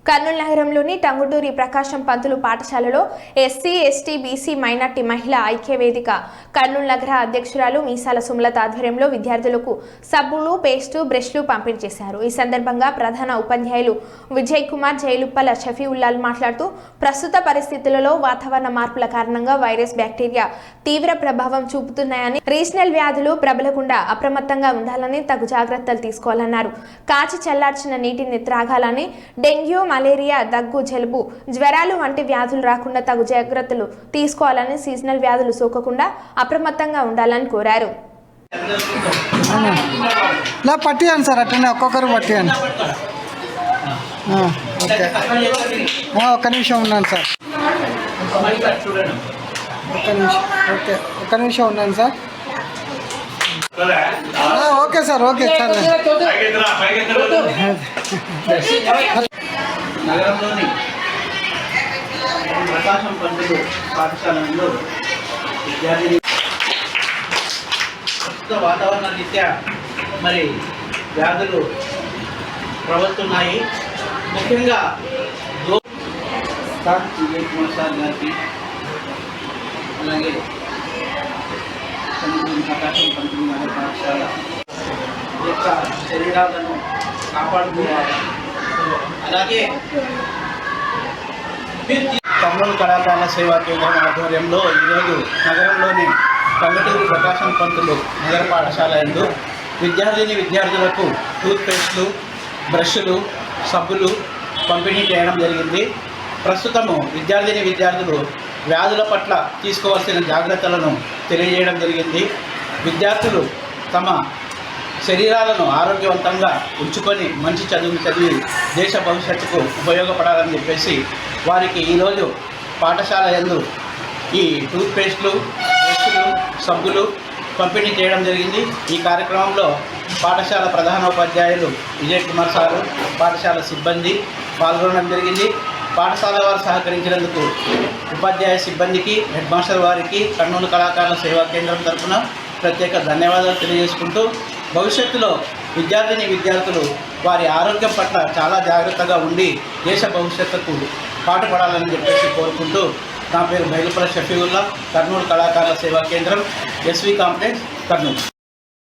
కర్నూలు నగరంలోని టంగుటూరి ప్రకాశం పంతులు పాఠశాలలో SC, ST, BC, minority మహిళా ఐక్య వేదిక కర్నూలు నగర అధ్యక్షురాలు మీసాల సుమలత ఆధ్వర్యంలో విద్యార్థులకు సబ్బులు, పేస్టు, బ్రష్లు పంపిణీ చేశారు. ఈ సందర్భంగా ప్రధాన ఉపాధ్యాయులు విజయ్ కుమార్, జైలుప్పల షఫీఉల్లాల్ మాట్లాడుతూ ప్రస్తుత పరిస్థితులలో వాతావరణ మార్పుల కారణంగా వైరస్, బ్యాక్టీరియా తీవ్ర ప్రభావం చూపుతున్నాయని, రీజనల్ వ్యాధులు ప్రబలకుండా అప్రమత్తంగా ఉండాలని తగు జాగ్రత్తలు తీసుకోవాలన్నారు. కాచి చల్లార్చిన నీటిని త్రాగాలని, డెంగ్యూ, మలేరియా, దగ్గు, జలుబు, జ్వరాలు వంటి వ్యాధులు రాకుండా తగు జాగ్రత్తలు తీసుకోవాలని, సీజనల్ వ్యాధులు సోకకుండా అప్రమత్తంగా ఉండాలని కోరారు. పట్టియండి సార్, అట్లనే ఒక్కొక్కరు పట్టియండి. ఒక్క నిమిషం ఉన్నాను సార్, ఒక్క నిమిషం ఉన్నాను sir. Okay sir, okay sir. నగరంలోని ప్రకాశం పంతులు పాఠశాలలో విద్యార్థిని ప్రస్తుత వాతావరణ రీత్యా మరి వ్యాధులు ప్రబలుతున్నాయి. ముఖ్యంగా విజయ్ కుమార్ సార్ గారికి, అలాగే ప్రకాశం పంతులు నగర పాఠశాల యొక్క శరీరాలను కాపాడుకోవాలి. అలాగే కర్నూలు కళాకారుల సేవా కేంద్రం ఆధ్వర్యంలో ఈరోజు నగరంలోని టంగుటూరి ప్రకాశం పంతులు నగర పాఠశాల యందు విద్యార్థులకు టూత్పేస్టులు, బ్రష్లు, సబ్బులు పంపిణీ చేయడం జరిగింది. ప్రస్తుతము విద్యార్థులు వ్యాధుల పట్ల తీసుకోవాల్సిన జాగ్రత్తలను తెలియజేయడం జరిగింది. విద్యార్థులు తమ శరీరాలను ఆరోగ్యవంతంగా ఉంచుకొని మంచి చదువును చదివి దేశ భవిష్యత్తుకు ఉపయోగపడాలని చెప్పేసి వారికి ఈరోజు పాఠశాల యందు ఈ టూత్పేస్టులు, బ్రష్లు, సబ్బులు పంపిణీ చేయడం జరిగింది. ఈ కార్యక్రమంలో పాఠశాల ప్రధాన ఉపాధ్యాయులు విజయ్ కుమార్ సారు, పాఠశాల సిబ్బంది పాల్గొనడం జరిగింది. పాఠశాల వారు సహకరించినందుకు ఉపాధ్యాయ సిబ్బందికి, హెడ్ మాస్టర్ వారికి కర్నూలు కళాకారుల సేవా కేంద్రం తరఫున ప్రత్యేక ధన్యవాదాలు తెలియజేసుకుంటూ, భవిష్యత్తులో విద్యార్థులు వారి ఆరోగ్యం పట్ల చాలా జాగ్రత్తగా ఉండి దేశ భవిష్యత్తుకు పాటుపడాలని చెప్పేసి కోరుకుంటూ, నా పేరు జైలుప్పల షఫీఉల్లా, కర్నూలు కళాకారుల సేవా కేంద్రం, ఎస్వి కాంప్లెక్స్, కర్నూలు.